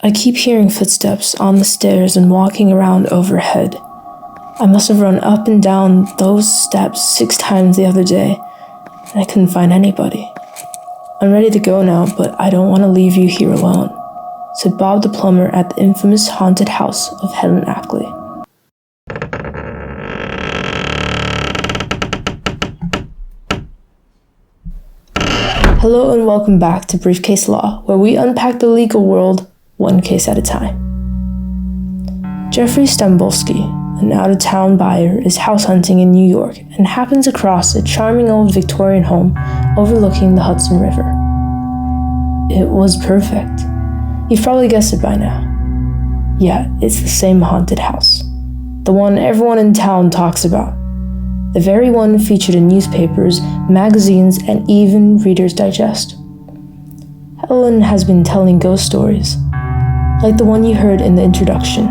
I keep hearing footsteps on the stairs and walking around overhead. I must have run up and down those steps 6 times the other day, and I couldn't find anybody. I'm ready to go now, but I don't want to leave you here alone, said Bob the plumber at the infamous haunted house of Helen Ackley. Hello and welcome back to Briefcase Law, where we unpack the legal world one case at a time. Jeffrey Stambovsky, an out-of-town buyer, is house hunting in New York and happens across a charming old Victorian home overlooking the Hudson River. It was perfect. You've probably guessed it by now. Yeah, it's the same haunted house. The one everyone in town talks about. The very one featured in newspapers, magazines, and even Reader's Digest. Helen has been telling ghost stories, like the one you heard in the introduction.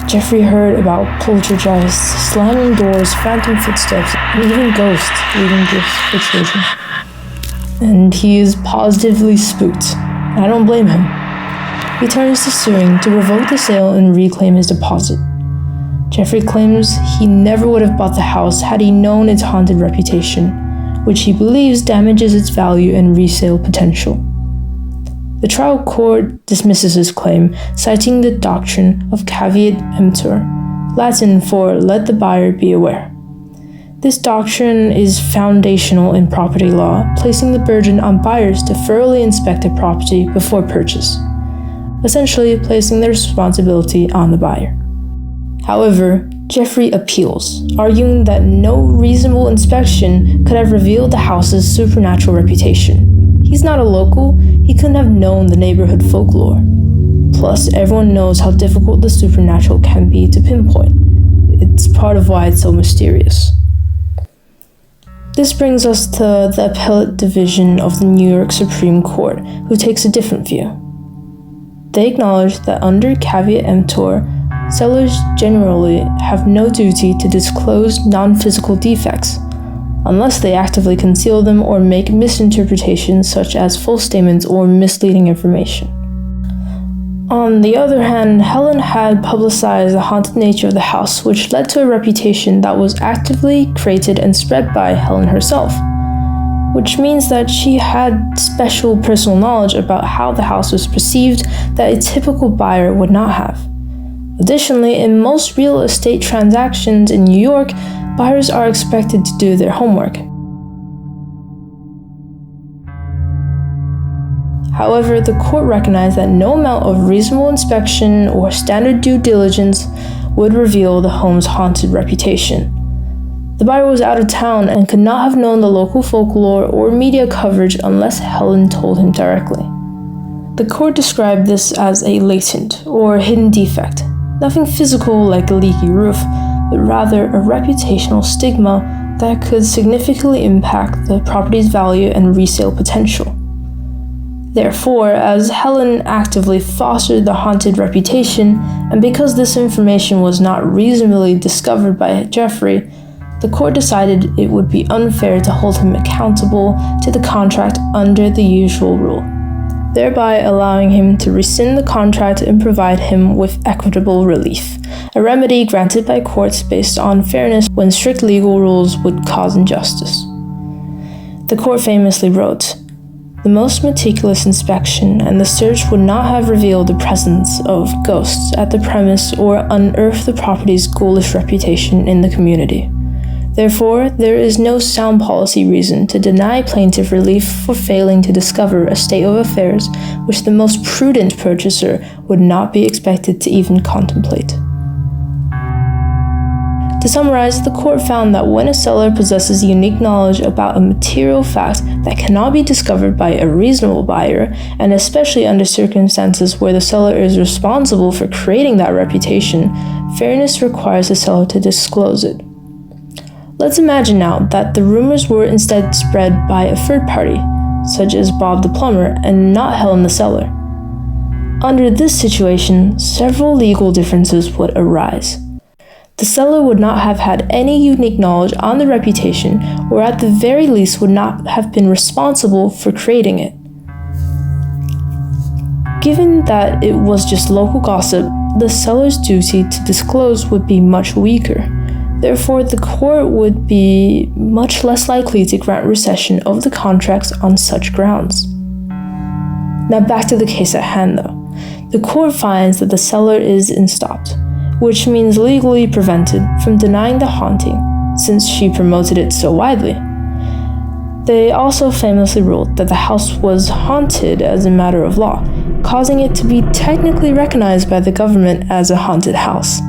Jeffrey heard about poltergeists, slamming doors, phantom footsteps, and even ghosts leaving gifts for children. And he is positively spooked. I don't blame him. He turns to suing to revoke the sale and reclaim his deposit. Jeffrey claims he never would have bought the house had he known its haunted reputation, which he believes damages its value and resale potential. The trial court dismisses his claim, citing the doctrine of caveat emptor, Latin for let the buyer be aware. This doctrine is foundational in property law, placing the burden on buyers to thoroughly inspect a property before purchase, essentially placing the responsibility on the buyer. However, Jeffrey appeals, arguing that no reasonable inspection could have revealed the house's supernatural reputation. He's not a local, he couldn't have known the neighborhood folklore. Plus, everyone knows how difficult the supernatural can be to pinpoint. It's part of why it's so mysterious. This brings us to the appellate division of the New York Supreme Court, who takes a different view. They acknowledge that under caveat emptor, sellers generally have no duty to disclose non-physical defects, unless they actively conceal them or make misinterpretations such as false statements or misleading information. On the other hand, Helen had publicized the haunted nature of the house, which led to a reputation that was actively created and spread by Helen herself, which means that she had special personal knowledge about how the house was perceived that a typical buyer would not have. Additionally, in most real estate transactions in New York, buyers are expected to do their homework. However, the court recognized that no amount of reasonable inspection or standard due diligence would reveal the home's haunted reputation. The buyer was out of town and could not have known the local folklore or media coverage unless Helen told him directly. The court described this as a latent or hidden defect. Nothing physical like a leaky roof, but rather a reputational stigma that could significantly impact the property's value and resale potential. Therefore, as Helen actively fostered the haunted reputation, and because this information was not reasonably discovered by Jeffrey, the court decided it would be unfair to hold him accountable to the contract under the usual rule, thereby allowing him to rescind the contract and provide him with equitable relief, a remedy granted by courts based on fairness when strict legal rules would cause injustice. The court famously wrote, "The most meticulous inspection and the search would not have revealed the presence of ghosts at the premise or unearthed the property's ghoulish reputation in the community. Therefore, there is no sound policy reason to deny plaintiff relief for failing to discover a state of affairs which the most prudent purchaser would not be expected to even contemplate." To summarize, the court found that when a seller possesses unique knowledge about a material fact that cannot be discovered by a reasonable buyer, and especially under circumstances where the seller is responsible for creating that reputation, fairness requires the seller to disclose it. Let's imagine now that the rumors were instead spread by a third party, such as Bob the plumber, and not Helen the seller. Under this situation, several legal differences would arise. The seller would not have had any unique knowledge on the reputation, or at the very least would not have been responsible for creating it. Given that it was just local gossip, the seller's duty to disclose would be much weaker. Therefore, the court would be much less likely to grant rescission of the contracts on such grounds. Now back to the case at hand though. The court finds that the seller is instopped, which means legally prevented from denying the haunting since she promoted it so widely. They also famously ruled that the house was haunted as a matter of law, causing it to be technically recognized by the government as a haunted house.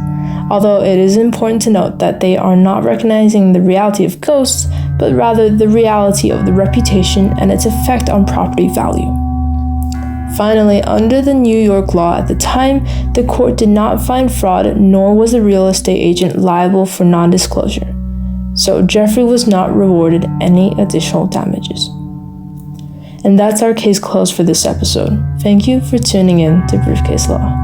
Although it is important to note that they are not recognizing the reality of ghosts, but rather the reality of the reputation and its effect on property value. Finally, under the New York law at the time, the court did not find fraud, nor was the real estate agent liable for non-disclosure. So Jeffrey was not rewarded any additional damages. And that's our case closed for this episode. Thank you for tuning in to Briefcase Law.